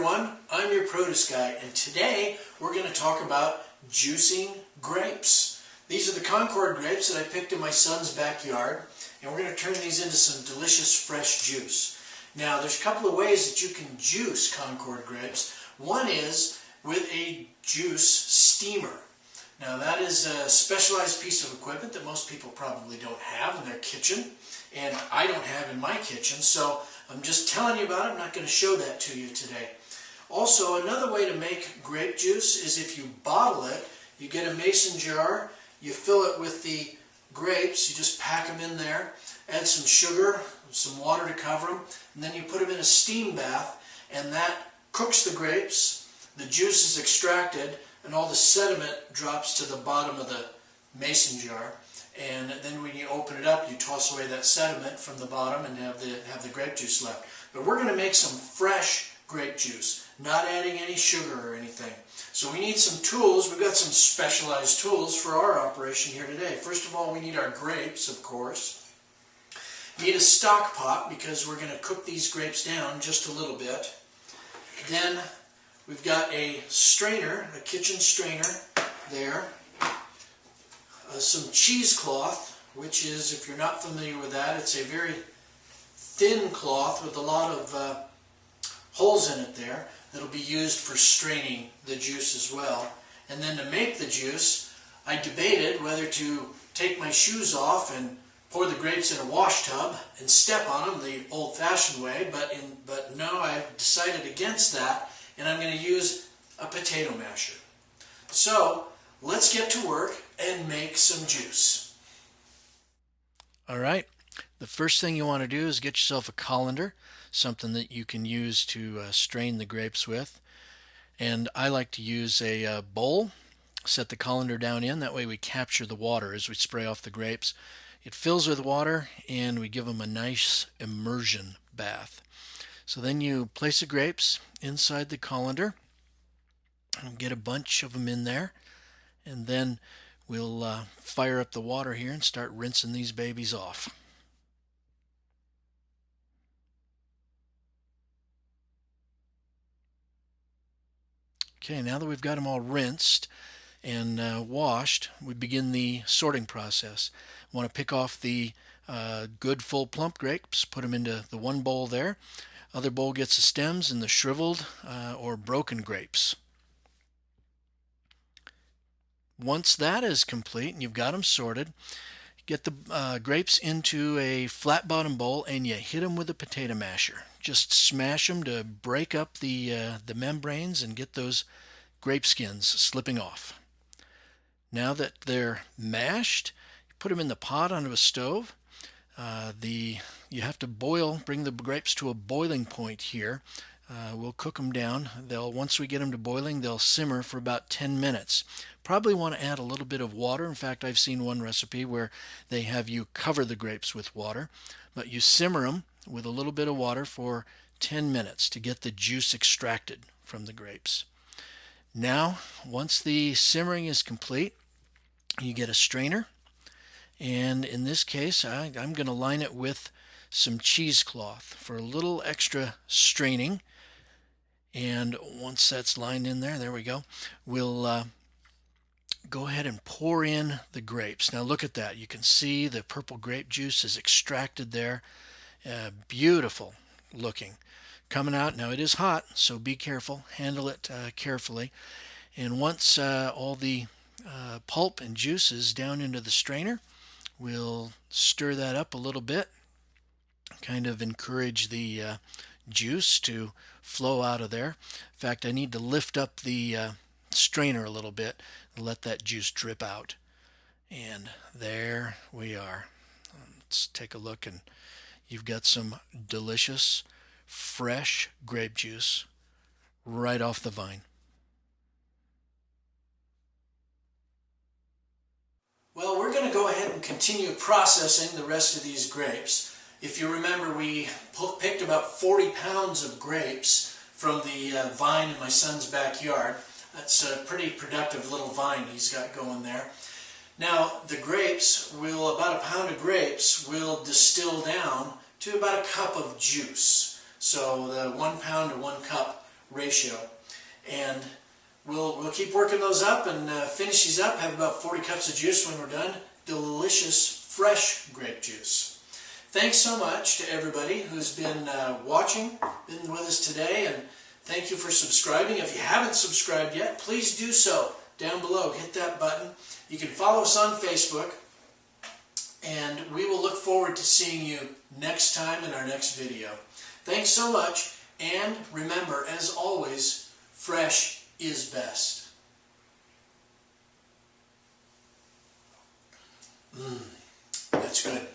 everyone, I'm your produce guy, and today we're going to talk about juicing grapes. These are the Concord grapes that I picked in my son's backyard, and we're going to turn these into some delicious fresh juice. Now there's a couple of ways that you can juice Concord grapes. One is with a juice steamer. Now that is a specialized piece of equipment that most people probably don't have in their kitchen, and I don't have in my kitchen, so I'm just telling you about it. I'm not going to show that to you today. Also, another way to make grape juice is if you bottle it, you get a mason jar, you fill it with the grapes, you just pack them in there, add some sugar, some water to cover them, and then you put them in a steam bath, and that cooks the grapes, the juice is extracted, and all the sediment drops to the bottom of the mason jar. And then when you open it up, you toss away that sediment from the bottom and have the grape juice left. But we're going to make some fresh grape juice, not adding any sugar or anything. So we need some tools. We've got some specialized tools for our operation here today. First of all, we need our grapes, of course. We need a stock pot because we're going to cook these grapes down just a little bit. Then we've got a strainer, a kitchen strainer there. Some cheesecloth, which is, if you're not familiar with that, it's a very thin cloth with a lot of holes in it there that'll be used for straining the juice as well. And then to make the juice, I debated whether to take my shoes off and pour the grapes in a wash tub and step on them the old-fashioned way, but no, I've decided against that, and I'm going to use a potato masher. So let's get to work and make some juice. All right, the first thing you want to do is get yourself a colander, something that you can use to strain the grapes with. And I like to use a bowl, set the colander down in, that way we capture the water as we spray off the grapes. It fills with water and we give them a nice immersion bath. So then you place the grapes inside the colander and get a bunch of them in there. And then we'll fire up the water here and start rinsing these babies off. Okay, now that we've got them all rinsed and washed, we begin the sorting process. We want to pick off the good full plump grapes, put them into the one bowl there. Other bowl gets the stems and the shriveled or broken grapes. Once that is complete and you've got them sorted, get the grapes into a flat bottom bowl and you hit them with a potato masher. Just smash them to break up the membranes and get those grape skins slipping off. Now that they're mashed, put them in the pot onto a stove. You have to bring the grapes to a boiling point here. We'll cook them down. Once we get them to boiling, they'll simmer for about 10 minutes. Probably want to add a little bit of water. In fact, I've seen one recipe where they have you cover the grapes with water, but you simmer them with a little bit of water for 10 minutes to get the juice extracted from the grapes. Now, once the simmering is complete, you get a strainer, and in this case, I'm going to line it with some cheesecloth for a little extra straining. And once that's lined in there we go, we'll go ahead and pour in the grapes. Now look at that. You can see the purple grape juice is extracted there. Beautiful looking. Coming out. Now it is hot, so be careful. Handle it carefully. And once all the pulp and juice is down into the strainer, we'll stir that up a little bit. Kind of encourage the juice to flow out of there. In fact, I need to lift up the strainer a little bit and let that juice drip out. And there we are. Let's take a look, and you've got some delicious fresh grape juice right off the vine. Well, we're going to go ahead and continue processing the rest of these grapes. If you remember, we picked about 40 pounds of grapes from the vine in my son's backyard. That's a pretty productive little vine he's got going there. Now, the grapes about a pound of grapes will distill down to about a cup of juice. So the 1 pound to 1 cup ratio. And we'll keep working those up and finish these up. Have about 40 cups of juice when we're done. Delicious, fresh grape juice. Thanks so much to everybody who's been watching, been with us today, and thank you for subscribing. If you haven't subscribed yet, please do so. Down below, hit that button. You can follow us on Facebook, and we will look forward to seeing you next time in our next video. Thanks so much, and remember, as always, fresh is best. That's good.